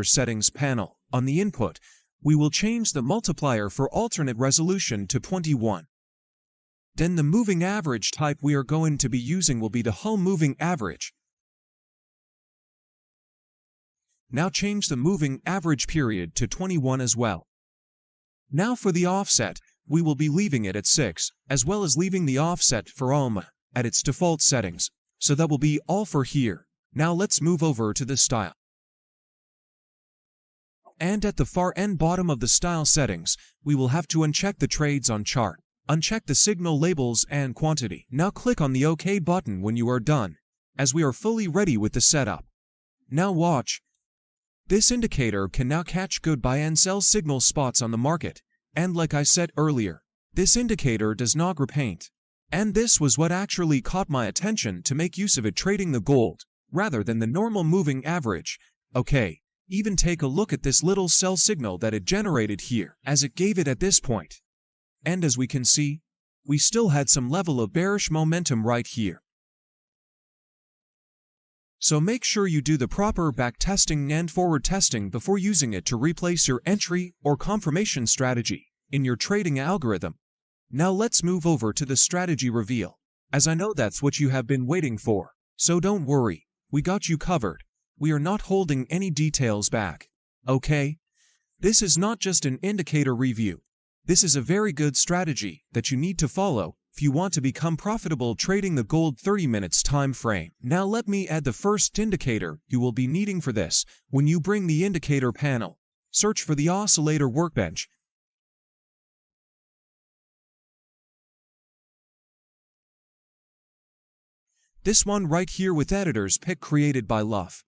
settings panel. On the input, we will change the multiplier for alternate resolution to 21. Then the moving average type we are going to be using will be the Hull moving average. Now change the moving average period to 21 as well. Now for the offset, we will be leaving it at 6, as well as leaving the offset for ALMA at its default settings. So that will be all for here. Now let's move over to the style. And at the far end bottom of the style settings, we will have to uncheck the trades on chart. Uncheck the signal labels and quantity. Now click on the OK button when you are done, as we are fully ready with the setup. Now watch. This indicator can now catch good buy and sell signal spots on the market. And like I said earlier, this indicator does not repaint. And this was what actually caught my attention to make use of it trading the gold, rather than the normal moving average. Okay, even take a look at this little sell signal that it generated here, as it gave it at this point. And as we can see, we still had some level of bearish momentum right here. So make sure you do the proper back testing and forward testing before using it to replace your entry or confirmation strategy in your trading algorithm. Now let's move over to the strategy reveal, as I know that's what you have been waiting for. So don't worry, we got you covered. We are not holding any details back. Okay? This is not just an indicator review. This is a very good strategy that you need to follow if you want to become profitable trading the gold 30 minutes time frame. Now let me add the first indicator you will be needing for this. When you bring the indicator panel, search for the oscillator workbench. This one right here with editor's pick created by Luff.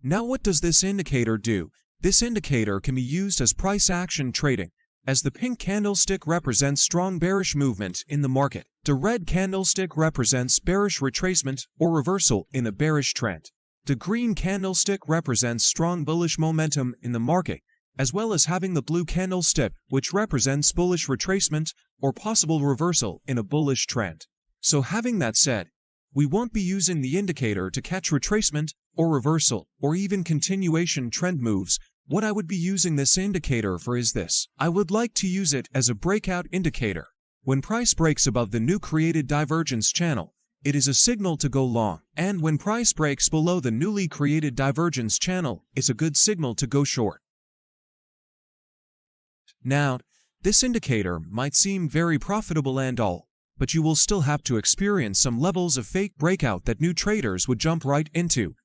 Now what does this indicator do? This indicator can be used as price action trading, as the pink candlestick represents strong bearish movement in the market. The red candlestick represents bearish retracement or reversal in a bearish trend. The green candlestick represents strong bullish momentum in the market, as well as having the blue candlestick, which represents bullish retracement or possible reversal in a bullish trend. So having that said, we won't be using the indicator to catch retracement or reversal or even continuation trend moves. What I would be using this indicator for is this. I would like to use it as a breakout indicator. When price breaks above the new created divergence channel, it is a signal to go long. And when price breaks below the newly created divergence channel, it's a good signal to go short. Now, this indicator might seem very profitable and all, but you will still have to experience some levels of fake breakout that new traders would jump right into,